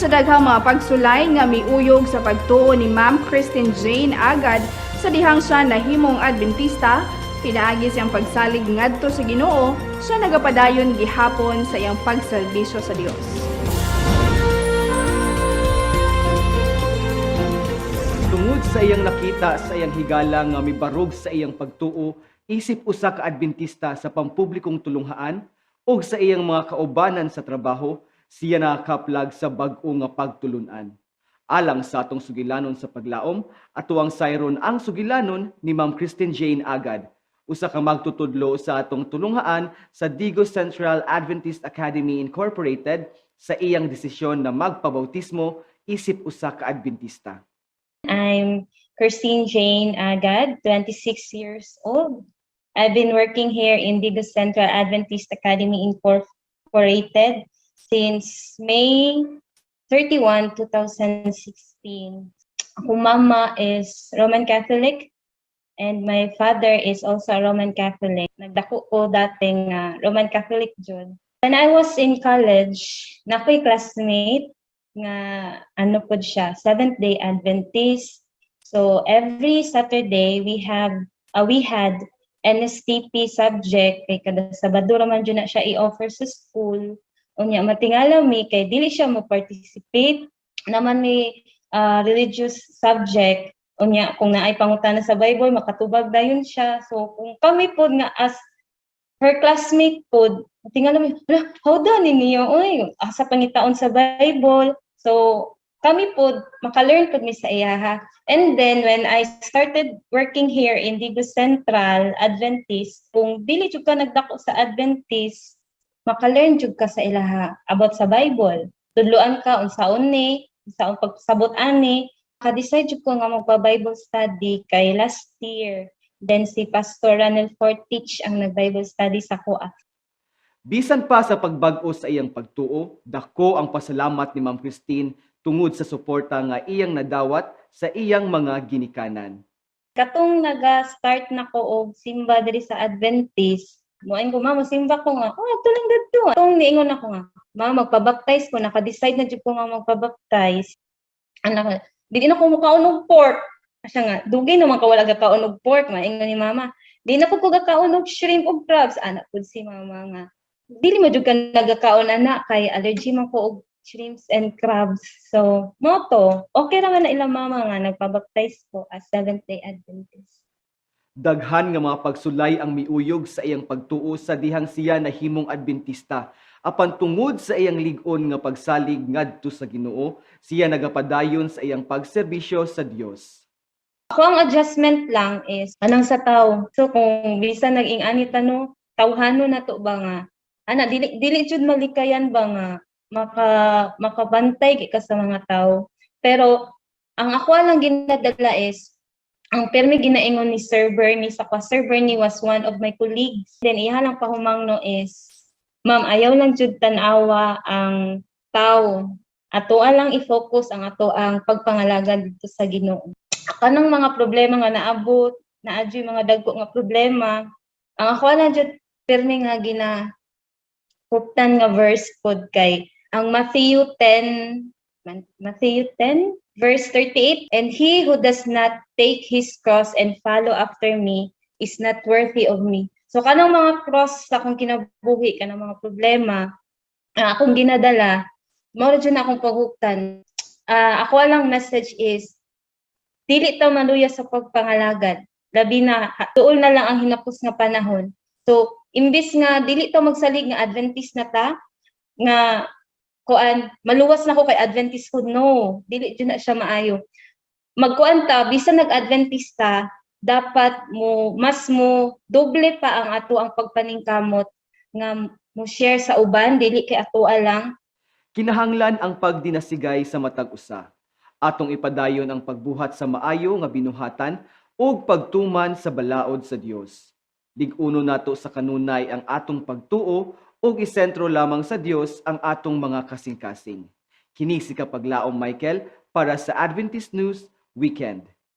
sa daghang mga pagsulay nga miuyog sa pagtuo ni Ma'am Christine Jane Agad sa dihang siya nahimong Adventista, pinaagi siyang pagsalig ngadto sa Ginoo, siya nagapadayon gihapon sa iyang pagserbisyo sa Dios. Tungod sa iyang nakita sa iyang higala nga mibarog sa iyang pagtuo, isip usa ka Adventista sa pampublikong tulunghaan o sa iyang mga kaubanan sa trabaho, siya nakakaplag sa bag-o nga pagtulunan. Alang sa atong sugilanon sa paglaom, atuang sayron ang sugilanon ni Ma'am Christine Jane Agad, usa ka magtutudlo sa atong tulunghaan sa Digos Central Adventist Academy Incorporated sa iyang desisyon na magpabautismo isip usa ka Adventista. I'm Christine Jane Agad, 26 years old. I've been working here in Digos Central Adventist Academy Incorporated since May 31, 2016. Ako mama is Roman Catholic and my father is also a Roman Catholic. Nagdako ko dating Roman Catholic jud. When I was in college, nakoy classmate nga ano pod siya, Seventh-day Adventist. So every Saturday we had NSTP subject kay kada Sabado ra man jud na siya i-offer sa school. Unya matingala mi kay dili siya mo participate naman may religious subject. Unya kung naay pangutana sa Bible makatubag dayon siya. So kung kami pod nga as her classmate pod tingala mi, how daw ninyo oy asa pangitaon sa Bible. So kami pod maka-learn pod mi sa iyaha. And then when I started working here in Digos Central Adventist, kung dili jud ka nagdako sa Adventist, maka-learn jud ka sa ilaha about sa Bible. Tudloan ka unsaon ni, unsaon pagsabot ani, ka-decide jud ko nga magpa-Bible study kay last year. Then si Pastor Ranel Fortich ang nag-Bible study sa kuha. Bisan pa sa pagbag-o sa iyang pagtuo, dako ang pasalamat ni Ma'am Christine tungod sa suporta nga iyang nadawat sa iyang mga ginikanan. Katong naga-start na ko og simba diri sa Adventist, moain ko mama simba ko nga, tuling dadto. Tong niingon ako nga, mama magpabaptize ko, naka-decide na jud ko nga magpabaptize. Anak, dili na ko mukaon og pork. Kasi nga, dugay naman ka wala gakaon og pork, maingon ni mama. Di na ko gakaon og shrimp og crabs. Anak pud si mama nga. Dili mo jud ka nagakaon anak kay allergy man ko og shrimps and crabs. So, moto, okay ra man na ilang mama nga nagpabaptize ko as Seventh-day Adventist. Daghan nga mga pagsulay ang miuyog sa iyang pagtuo sa dihang siya nahimong Adventista. Apan tungod sa iyang lig-on nga pagsalig ngadto sa Ginoo, siya nagapadayon sa iyang pagserbisyo sa Dios. Ako ang adjustment lang is anang sa tao. So kung bisan naging ani tano, tawhano na to ba nga. Ana dili jud malikayan ba nga makabantay kay ka sa mga tao. Pero ang ako lang ginadala is ang permi ginaingon ni Sir Bernie sa kwa. Sir Bernie was one of my colleagues. Then iha lang pahumangno is, ma'am, ayaw lang jud tan-awa ang tao. Ato lang i-focus ang ato ang pagpangalagad dito sa Ginoo. Kanang mga problema nga naabot, naadyoy mga dagko nga problema, ang ako lang jud permi nga ginahuptan nga verse pod kay ang Matthew 10 verse 38, and he who does not take his cross and follow after me is not worthy of me. So kanang mga cross sa akong kinabuhi, kanang mga problema akong ginadala, mao jud na akong paghuptan. Ako lang message is dili ta maluya sa pagpangalagad. Labi na tuol na lang ang hinapos nga panahon. So imbis nga dili ta magsalig nga Adventist na ta nga kuan maluwas na ko kay Adventist food, no, dili jud na siya maayo. Magkuan ta bisan nag-Adventista, dapat mo doble pa ang ato ang pagpaningkamot nga mo share sa uban, dili kay ato lang. Kinahanglan ang pagdinasigay sa matag usa. Atong ipadayon ang pagbuhat sa maayo nga binuhatan ug pagtuman sa balaod sa Dios. Lig-uno nato sa kanunay ang atong pagtuo ug isentro lamang sa Dios ang atong mga kasing-kasing. Kini si Kapaglaom Michael para sa Adventist News Weekend.